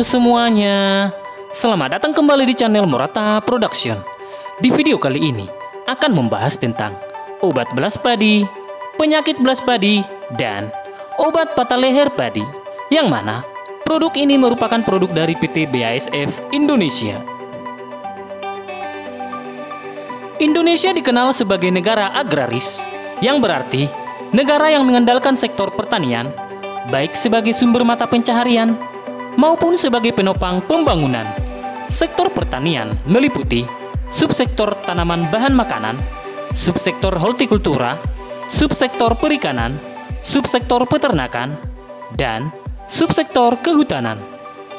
semuanya, selamat datang kembali di channel Morata Production. Di video kali ini akan membahas tentang obat belas padi, penyakit belas padi, dan obat patah leher padi, yang mana produk ini merupakan produk dari PT BASF Indonesia. Indonesia dikenal sebagai negara agraris, yang berarti negara yang mengandalkan sektor pertanian, baik sebagai sumber mata pencaharian maupun sebagai penopang pembangunan. Sektor pertanian meliputi subsektor tanaman bahan makanan, subsektor hortikultura, subsektor perikanan, subsektor peternakan, dan subsektor kehutanan.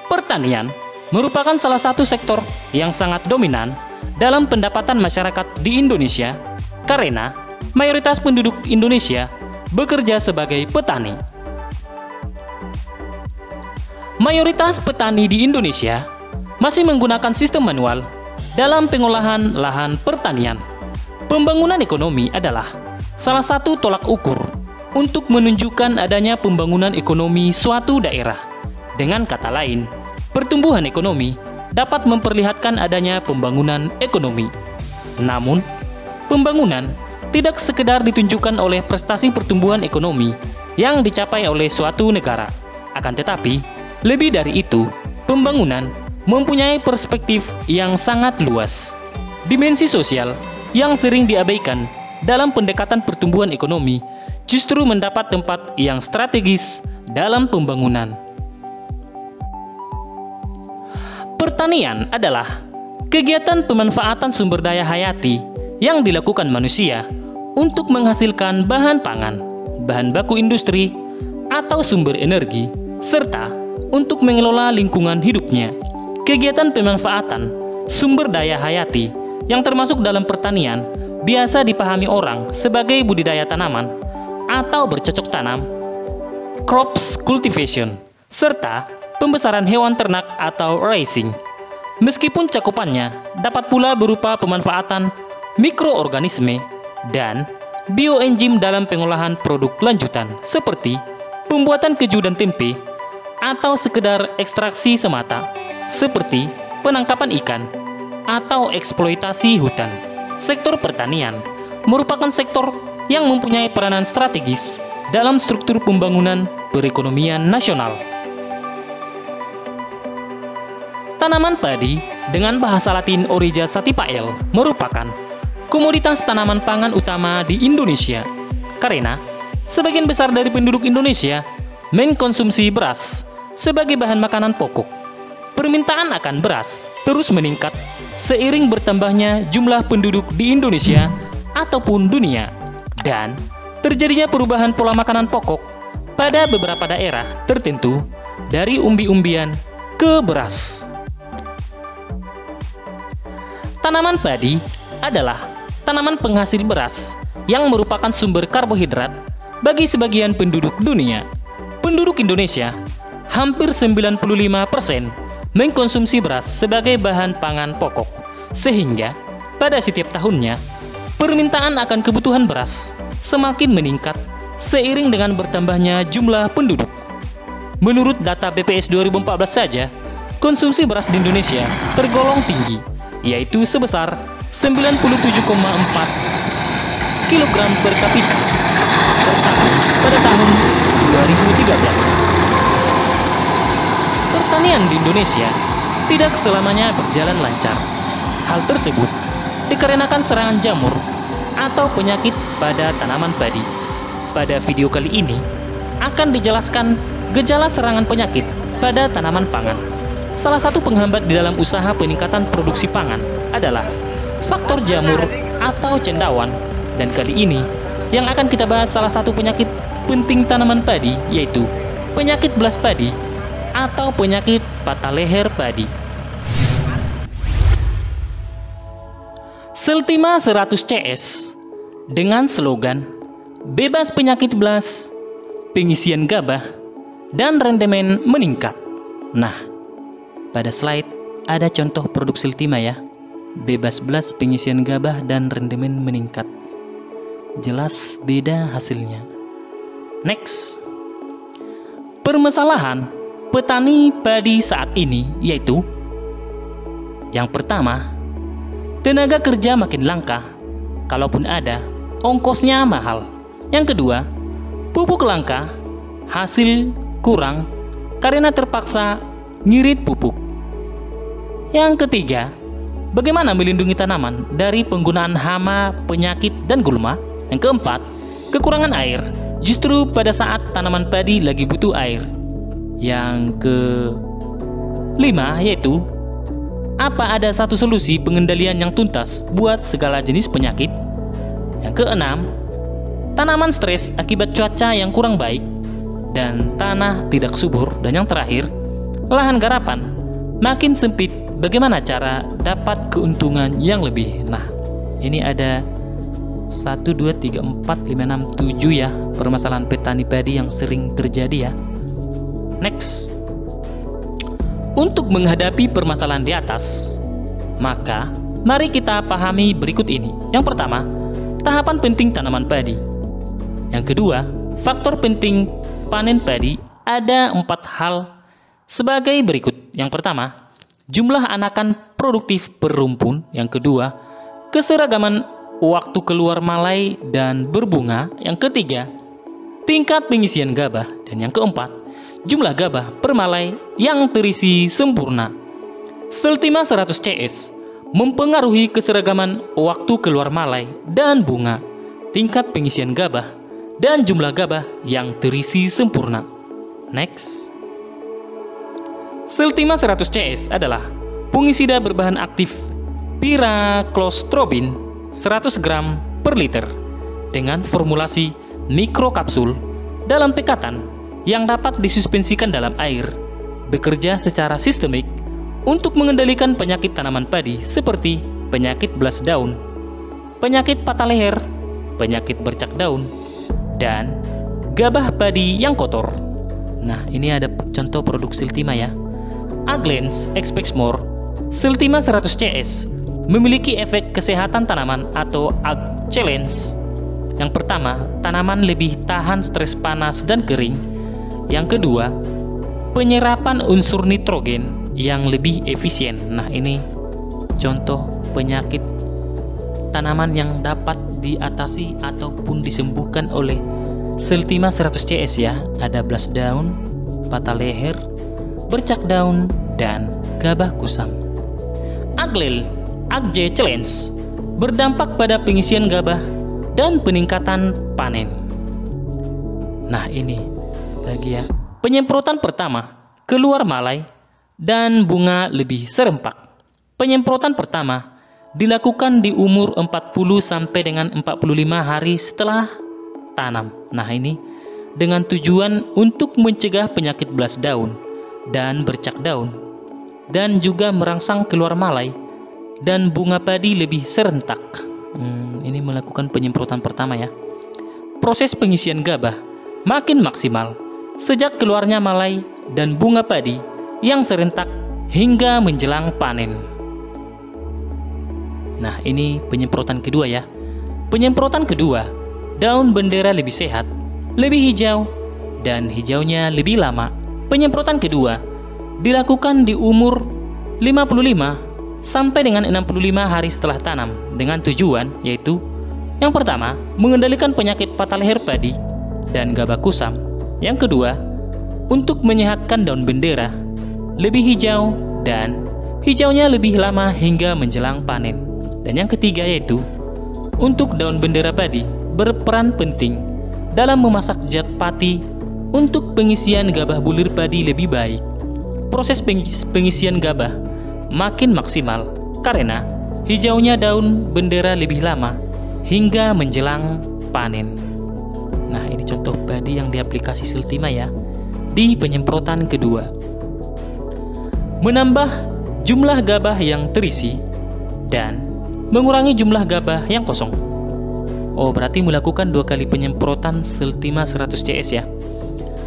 Pertanian merupakan salah satu sektor yang sangat dominan dalam pendapatan masyarakat di Indonesia karena mayoritas penduduk Indonesia bekerja sebagai petani. Mayoritas petani di Indonesia masih menggunakan sistem manual dalam pengolahan lahan pertanian. Pembangunan ekonomi adalah salah satu tolak ukur untuk menunjukkan adanya pembangunan ekonomi suatu daerah. Dengan kata lain, pertumbuhan ekonomi dapat memperlihatkan adanya pembangunan ekonomi. Namun, pembangunan tidak sekedar ditunjukkan oleh prestasi pertumbuhan ekonomi yang dicapai oleh suatu negara. Akan tetapi, lebih dari itu, pembangunan mempunyai perspektif yang sangat luas. Dimensi sosial yang sering diabaikan dalam pendekatan pertumbuhan ekonomi justru mendapat tempat yang strategis dalam pembangunan. Pertanian adalah kegiatan pemanfaatan sumber daya hayati yang dilakukan manusia untuk menghasilkan bahan pangan, bahan baku industri, atau sumber energi, serta untuk mengelola lingkungan hidupnya. Kegiatan pemanfaatan sumber daya hayati yang termasuk dalam pertanian biasa dipahami orang sebagai budidaya tanaman atau bercocok tanam, crops cultivation, serta pembesaran hewan ternak atau raising. Meskipun cakupannya dapat pula berupa pemanfaatan mikroorganisme dan bioenzim dalam pengolahan produk lanjutan seperti pembuatan keju dan tempe, atau sekedar ekstraksi semata seperti penangkapan ikan atau eksploitasi hutan. Sektor pertanian merupakan sektor yang mempunyai peranan strategis dalam struktur pembangunan perekonomian nasional. Tanaman padi dengan bahasa Latin Oryza sativa merupakan komoditas tanaman pangan utama di Indonesia karena sebagian besar dari penduduk Indonesia mengkonsumsi beras sebagai bahan makanan pokok. Permintaan akan beras terus meningkat seiring bertambahnya jumlah penduduk di Indonesia ataupun dunia, dan terjadinya perubahan pola makanan pokok pada beberapa daerah tertentu dari umbi-umbian ke beras. Tanaman padi adalah tanaman penghasil beras yang merupakan sumber karbohidrat bagi sebagian penduduk dunia. Penduduk Indonesia hampir 95% mengkonsumsi beras sebagai bahan pangan pokok, sehingga pada setiap tahunnya permintaan akan kebutuhan beras semakin meningkat seiring dengan bertambahnya jumlah penduduk. Menurut data BPS 2014 saja, konsumsi beras di Indonesia tergolong tinggi, yaitu sebesar 97,4 kg per kapita per tahun pada tahun 2013. Pertanian di Indonesia tidak selamanya berjalan lancar. Hal tersebut dikarenakan serangan jamur atau penyakit pada tanaman padi. Pada video kali ini akan dijelaskan gejala serangan penyakit pada tanaman pangan. Salah satu penghambat di dalam usaha peningkatan produksi pangan adalah faktor jamur atau cendawan. Dan kali ini yang akan kita bahas salah satu penyakit penting tanaman padi, yaitu penyakit belas padi atau penyakit patah leher padi. Seltima 100 CS dengan slogan bebas penyakit belas, pengisian gabah, dan rendemen meningkat. Nah, pada slide ada contoh produk Seltima ya. Bebas belas, pengisian gabah, dan rendemen meningkat. Jelas beda hasilnya. Next. Permasalahan petani padi saat ini, yaitu yang pertama, tenaga kerja makin langka, kalaupun ada, ongkosnya mahal. Yang kedua, pupuk langka, hasil kurang karena terpaksa ngirit pupuk. Yang ketiga, bagaimana melindungi tanaman dari penggunaan hama, penyakit, dan gulma. Yang keempat, kekurangan air, justru pada saat tanaman padi lagi butuh air. Yang kelima, yaitu apa ada satu solusi pengendalian yang tuntas buat segala jenis penyakit? Yang keenam, tanaman stres akibat cuaca yang kurang baik dan tanah tidak subur. Dan yang terakhir, lahan garapan makin sempit, bagaimana cara dapat keuntungan yang lebih? Nah, ini ada 1, 2, 3, 4, 5, 6, 7 ya permasalahan petani padi yang sering terjadi ya. Next, untuk menghadapi permasalahan di atas, maka mari kita pahami berikut ini. Yang pertama, tahapan penting tanaman padi. Yang kedua, faktor penting panen padi. Ada 4 hal sebagai berikut. Yang pertama, jumlah anakan produktif per rumpun. Yang kedua, keseragaman waktu keluar malai dan berbunga. Yang ketiga, tingkat pengisian gabah. Dan yang keempat, jumlah gabah per malai yang terisi sempurna. Seltima 100 CS mempengaruhi keseragaman waktu keluar malai dan bunga, tingkat pengisian gabah, dan jumlah gabah yang terisi sempurna. Next, Seltima 100 CS adalah fungisida berbahan aktif piraclostrobin 100 gram per liter dengan formulasi mikrokapsul dalam pekatan yang dapat disuspensikan dalam air, bekerja secara sistemik untuk mengendalikan penyakit tanaman padi seperti penyakit belas daun, penyakit patah leher, penyakit bercak daun, dan gabah padi yang kotor. Nah, ini ada contoh produk Seltima ya. Aglens Expexmore Seltima 100 CS memiliki efek kesehatan tanaman atau Ag Challenge. Yang pertama, tanaman lebih tahan stres panas dan kering. Yang kedua, penyerapan unsur nitrogen yang lebih efisien. Nah, ini contoh penyakit tanaman yang dapat diatasi ataupun disembuhkan oleh Seltima 100 CS ya. Ada belas daun, patah leher, bercak daun, dan gabah kusam. Agje Challenge berdampak pada pengisian gabah dan peningkatan panen. Nah, ini lagi ya. Penyemprotan pertama, keluar malai dan bunga lebih serempak. Penyemprotan pertama dilakukan di umur 40 sampai dengan 45 hari setelah tanam. Nah, ini dengan tujuan untuk mencegah penyakit belas daun dan bercak daun, dan juga merangsang keluar malai dan bunga padi lebih serentak. Ini melakukan penyemprotan pertama ya. Proses pengisian gabah makin maksimal sejak keluarnya malai dan bunga padi yang serentak hingga menjelang panen. Nah, ini penyemprotan kedua ya. Penyemprotan kedua, daun bendera lebih sehat, lebih hijau, dan hijaunya lebih lama. Penyemprotan kedua dilakukan di umur 55 sampai dengan 65 hari setelah tanam dengan tujuan yaitu yang pertama, mengendalikan penyakit patah leher padi dan gabah kusam. Yang kedua, untuk menyehatkan daun bendera lebih hijau dan hijaunya lebih lama hingga menjelang panen. Dan yang ketiga yaitu untuk daun bendera padi berperan penting dalam memasak zat pati untuk pengisian gabah bulir padi lebih baik. Proses pengisian gabah makin maksimal karena hijaunya daun bendera lebih lama hingga menjelang panen. Nah, ini contoh padi yang diaplikasi Seltima ya di penyemprotan kedua. Menambah jumlah gabah yang terisi dan mengurangi jumlah gabah yang kosong. Oh, berarti melakukan 2 kali penyemprotan Seltima 100 CS ya.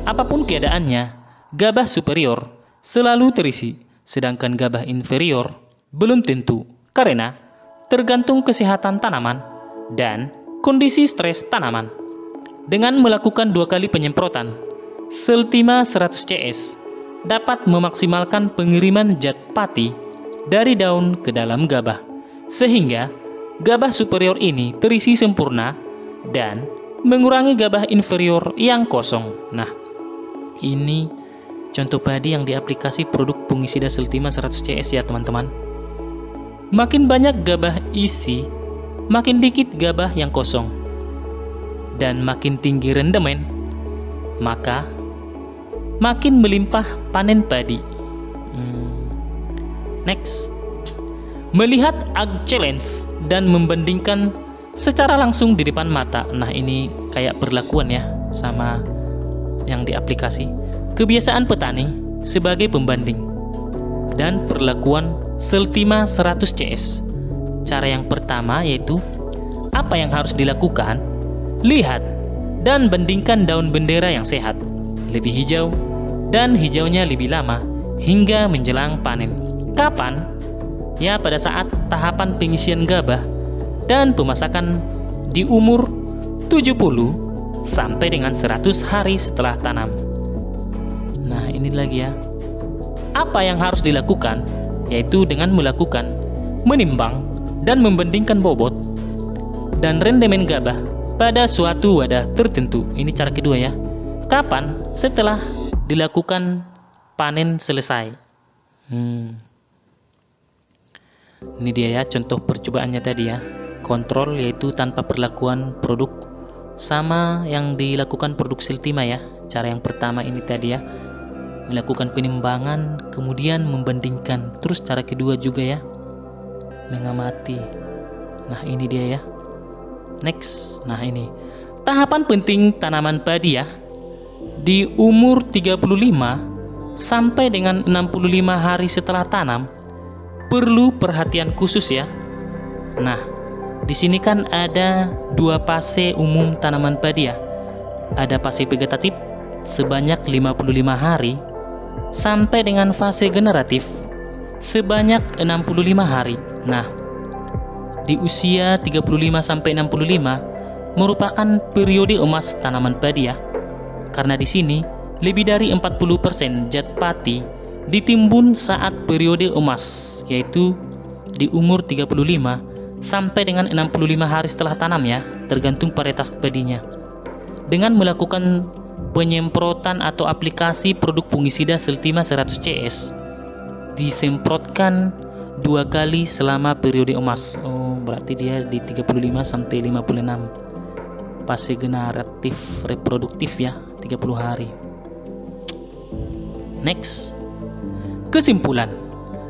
Apapun keadaannya, gabah superior selalu terisi, sedangkan gabah inferior belum tentu karena tergantung kesehatan tanaman dan kondisi stres tanaman. Dengan melakukan 2 kali penyemprotan Seltima 100 CS dapat memaksimalkan pengiriman zat pati dari daun ke dalam gabah, sehingga gabah superior ini terisi sempurna dan mengurangi gabah inferior yang kosong. Nah, ini contoh padi yang diaplikasi produk fungisida Seltima 100 CS ya teman-teman. Makin banyak gabah isi, makin dikit gabah yang kosong. Dan makin tinggi rendemen, maka makin melimpah panen padi. Next, melihat Ag Challenge dan membandingkan secara langsung di depan mata. Nah, ini kayak perlakuan ya sama yang di aplikasi. Kebiasaan petani sebagai pembanding dan perlakuan Seltima 100 CS. Cara yang pertama yaitu apa yang harus dilakukan? Lihat dan bandingkan daun bendera yang sehat, lebih hijau dan hijaunya lebih lama hingga menjelang panen. Kapan? Ya, pada saat tahapan pengisian gabah dan pemasakan di umur 70 sampai dengan 100 hari setelah tanam. Nah, ini lagi ya. Apa yang harus dilakukan? Yaitu dengan melakukan menimbang dan membandingkan bobot dan rendemen gabah pada suatu wadah tertentu. Ini cara kedua ya. Kapan? Setelah dilakukan panen selesai. Ini dia ya contoh percobaannya tadi ya. Kontrol yaitu tanpa perlakuan produk sama yang dilakukan produk Seltima ya. Cara yang pertama ini tadi ya, melakukan penimbangan kemudian membandingkan. Terus cara kedua juga ya, mengamati. Nah, ini dia ya. Next, nah ini tahapan penting tanaman padi ya. Di umur 35 sampai dengan 65 hari setelah tanam perlu perhatian khusus ya. Nah, di sini kan ada dua fase umum tanaman padi ya. Ada fase vegetatif sebanyak 55 hari sampai dengan fase generatif sebanyak 65 hari. Nah, di usia 35 sampai 65 merupakan periode emas tanaman padi ya. Karena di sini lebih dari 40% zat pati ditimbun saat periode emas, yaitu di umur 35 sampai dengan 65 hari setelah tanam ya, tergantung varietas padinya. Dengan melakukan penyemprotan atau aplikasi produk fungisida Seltima 100 CS, disemprotkan 2 kali selama periode emas. Oh, berarti dia di 35 sampai 56. Fase generatif reproduktif ya, 30 hari. Next. Kesimpulan.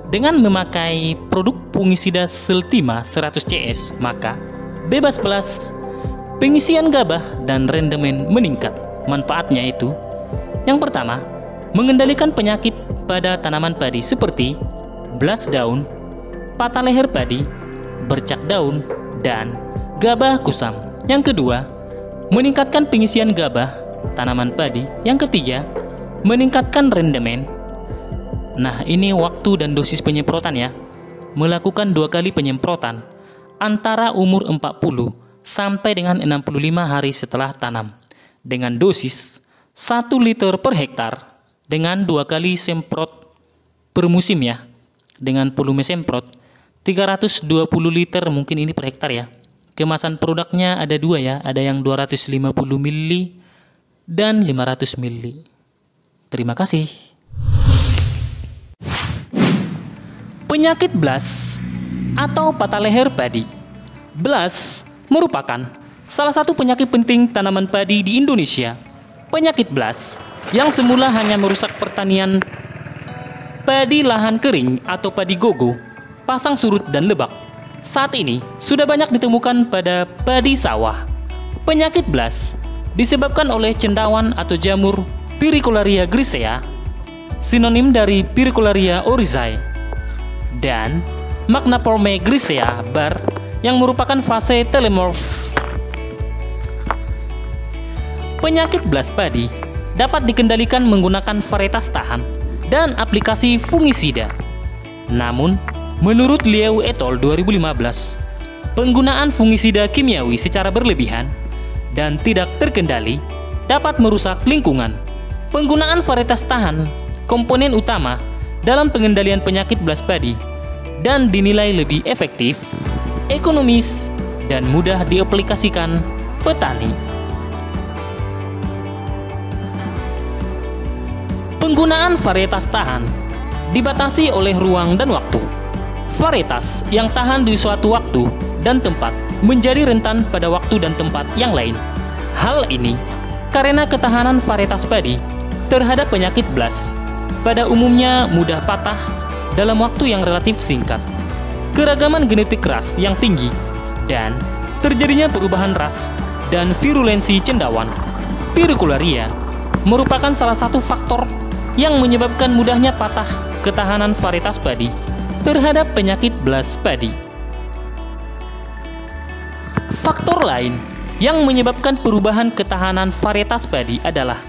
Dengan memakai produk fungisida Seltima 100 CS, maka bebas pelas, pengisian gabah dan rendemen meningkat. Manfaatnya itu, yang pertama, mengendalikan penyakit pada tanaman padi seperti blas daun, patah leher padi, bercak daun, dan gabah kusam. Yang kedua, meningkatkan pengisian gabah tanaman padi. Yang ketiga, meningkatkan rendemen. Nah, ini waktu dan dosis penyemprotan ya. Melakukan 2 kali penyemprotan antara umur 40 sampai dengan 65 hari setelah tanam dengan dosis 1 liter per hektar dengan 2 kali semprot per musim ya. Dengan volume semprot 320 liter mungkin ini per hektar ya. Kemasan produknya ada 2 ya, ada yang 250 ml dan 500 ml. Terima kasih. Penyakit blas atau patah leher padi. Blas merupakan salah satu penyakit penting tanaman padi di Indonesia. Penyakit blas yang semula hanya merusak pertanian padi lahan kering atau padi gogo, pasang surut dan lebak, saat ini sudah banyak ditemukan pada padi sawah. Penyakit blas disebabkan oleh cendawan atau jamur Pyrrhicolaria grisea, sinonim dari Pyrrhicolaria oryzae, dan Magnaporme grisea bar yang merupakan fase telemorf. Penyakit blas padi dapat dikendalikan menggunakan varietas tahan dan aplikasi fungisida. Namun, menurut Liu et al. 2015, penggunaan fungisida kimiawi secara berlebihan dan tidak terkendali dapat merusak lingkungan. Penggunaan varietas tahan komponen utama dalam pengendalian penyakit belas padi dan dinilai lebih efektif, ekonomis, dan mudah diaplikasikan petani. Penggunaan varietas tahan dibatasi oleh ruang dan waktu. Varietas yang tahan di suatu waktu dan tempat menjadi rentan pada waktu dan tempat yang lain. Hal ini karena ketahanan varietas padi terhadap penyakit belas pada umumnya mudah patah dalam waktu yang relatif singkat. Keragaman genetik ras yang tinggi dan terjadinya perubahan ras dan virulensi cendawan pirikularia merupakan salah satu faktor yang menyebabkan mudahnya patah ketahanan varietas padi terhadap penyakit belas padi. Faktor lain yang menyebabkan perubahan ketahanan varietas padi adalah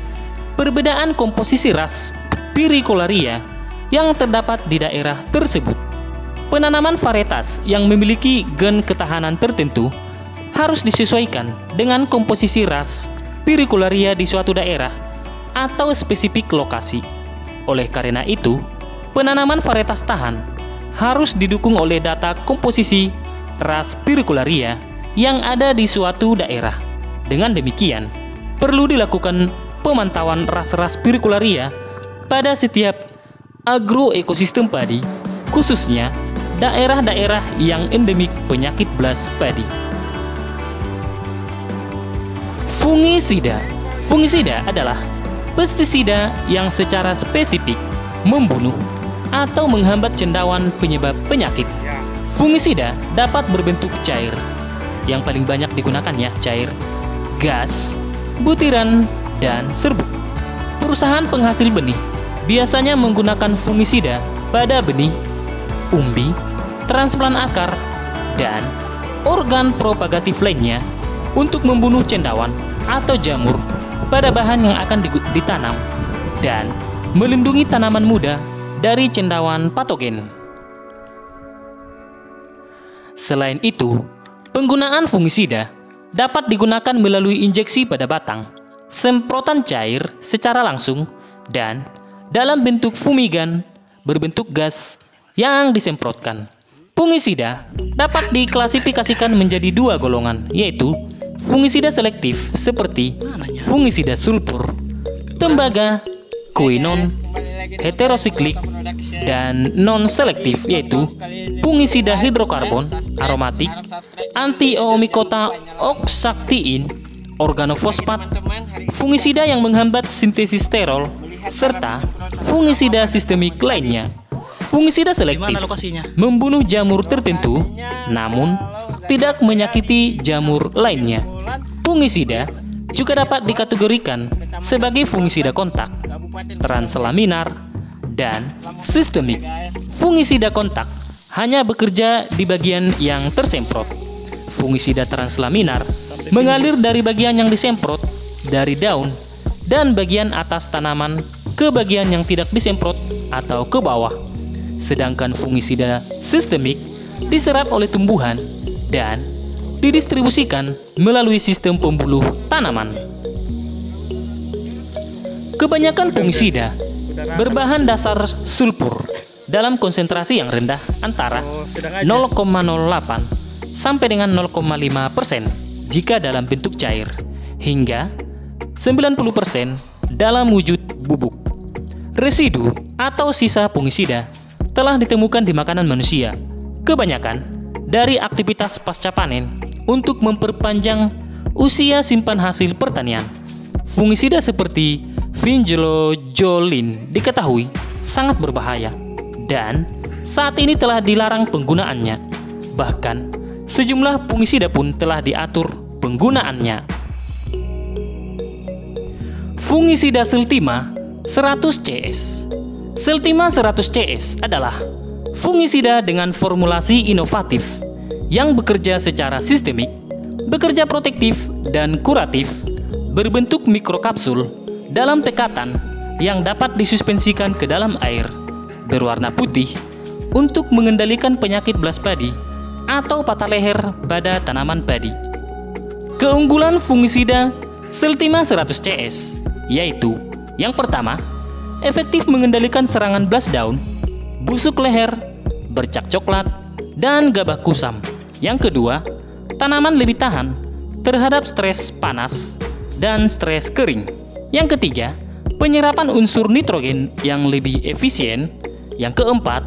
perbedaan komposisi ras pirikularia yang terdapat di daerah tersebut. Penanaman varietas yang memiliki gen ketahanan tertentu harus disesuaikan dengan komposisi ras pirikularia di suatu daerah atau spesifik lokasi. Oleh karena itu, penanaman varietas tahan harus didukung oleh data komposisi ras pirikularia yang ada di suatu daerah. Dengan demikian, perlu dilakukan pemantauan ras-ras pirikularia pada setiap agroekosistem padi, khususnya daerah-daerah yang endemik penyakit belas padi. Fungisida. Fungisida adalah pestisida yang secara spesifik membunuh atau menghambat cendawan penyebab penyakit. Fungisida dapat berbentuk cair. Yang paling banyak digunakan ya cair, gas, butiran, dan serbuk. Perusahaan penghasil benih biasanya menggunakan fungisida pada benih, umbi, transplant akar, dan organ propagatif lainnya untuk membunuh cendawan atau jamur pada bahan yang akan ditanam dan melindungi tanaman muda dari cendawan patogen. Selain itu, penggunaan fungisida dapat digunakan melalui injeksi pada batang, semprotan cair secara langsung, dan dalam bentuk fumigan berbentuk gas yang disemprotkan. Fungisida dapat diklasifikasikan menjadi dua golongan, yaitu fungisida selektif seperti fungisida sulfur, tembaga, quinone, heterosiklik, dan non-selektif yaitu fungisida hidrokarbon, aromatik, anti-oomycota oxactiin, organofosfat, fungisida yang menghambat sintesis sterol, serta fungisida sistemik lainnya. Fungisida selektif membunuh jamur tertentu, namun tidak menyakiti jamur lainnya. Fungisida juga dapat dikategorikan sebagai fungisida kontak, translaminar, dan sistemik. Fungisida kontak hanya bekerja di bagian yang tersemprot. Fungisida translaminar mengalir dari bagian yang disemprot, dari daun, dan bagian atas tanaman ke bagian yang tidak disemprot atau ke bawah. Sedangkan fungisida sistemik diserap oleh tumbuhan dan didistribusikan melalui sistem pembuluh tanaman. Kebanyakan fungisida berbahan dasar sulfur dalam konsentrasi yang rendah antara 0,08 sampai dengan 0,5% jika dalam bentuk cair, hingga 90% dalam wujud bubuk. Residu atau sisa fungisida telah ditemukan di makanan manusia, kebanyakan dari aktivitas pasca panen untuk memperpanjang usia simpan hasil pertanian. Fungisida seperti vinylojolin diketahui sangat berbahaya dan saat ini telah dilarang penggunaannya. Bahkan sejumlah fungisida pun telah diatur penggunaannya. Fungisida Seltima 100 CS. Seltima 100 CS adalah fungisida dengan formulasi inovatif yang bekerja secara sistemik, bekerja protektif dan kuratif, berbentuk mikrokapsul dalam tekatan yang dapat disuspensikan ke dalam air, berwarna putih untuk mengendalikan penyakit belas padi atau patah leher pada tanaman padi. Keunggulan fungisida Seltima 100 CS yaitu yang pertama, efektif mengendalikan serangan blas daun, busuk leher, bercak coklat, dan gabah kusam. Yang kedua, tanaman lebih tahan terhadap stres panas dan stres kering. Yang ketiga, penyerapan unsur nitrogen yang lebih efisien. Yang keempat,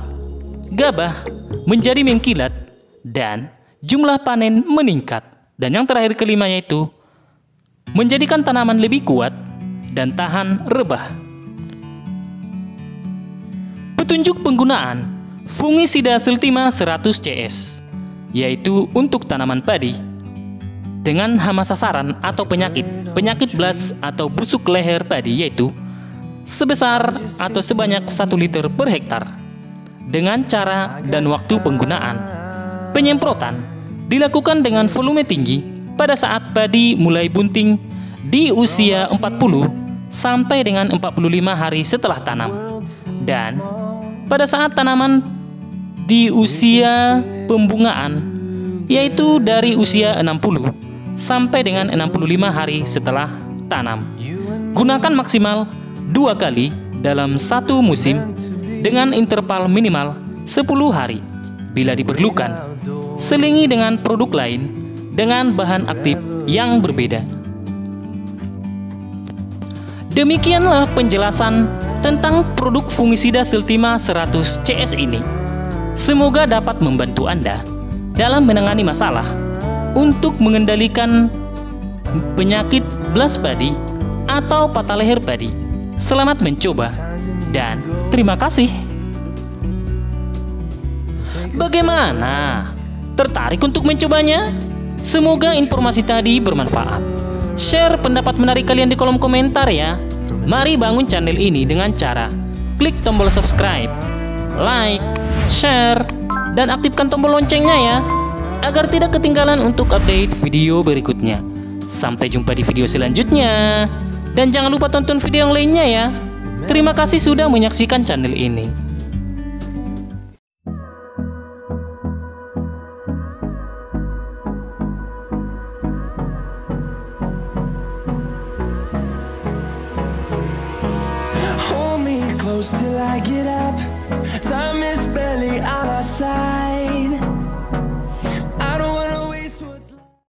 gabah menjadi mengkilat dan jumlah panen meningkat. Dan yang terakhir kelima yaitu menjadikan tanaman lebih kuat dan tahan rebah. Petunjuk penggunaan fungisida Siltima 100 CS, yaitu untuk tanaman padi dengan hama sasaran atau penyakit blas atau busuk leher padi, yaitu sebesar atau sebanyak 1 liter per hektar. Dengan cara dan waktu penggunaan, penyemprotan dilakukan dengan volume tinggi pada saat padi mulai bunting di usia 40 sampai dengan 45 hari setelah tanam, dan pada saat tanaman di usia pembungaan, yaitu dari usia 60 sampai dengan 65 hari setelah tanam. Gunakan maksimal 2 kali dalam satu musim dengan interval minimal 10 hari. Bila diperlukan, selingi dengan produk lain dengan bahan aktif yang berbeda. Demikianlah penjelasan tentang produk fungisida Siltima 100 CS ini. Semoga dapat membantu Anda dalam menangani masalah untuk mengendalikan penyakit blas padi atau patah leher padi. Selamat mencoba dan terima kasih. Bagaimana? Tertarik untuk mencobanya? Semoga informasi tadi bermanfaat. Share pendapat menarik kalian di kolom komentar ya. Mari bangun channel ini dengan cara klik tombol subscribe, like, share, dan aktifkan tombol loncengnya ya, agar tidak ketinggalan untuk update video berikutnya. Sampai jumpa di video selanjutnya. Dan jangan lupa tonton video yang lainnya ya. Terima kasih sudah menyaksikan channel ini. Hold me close till I get up. Time is barely on our side.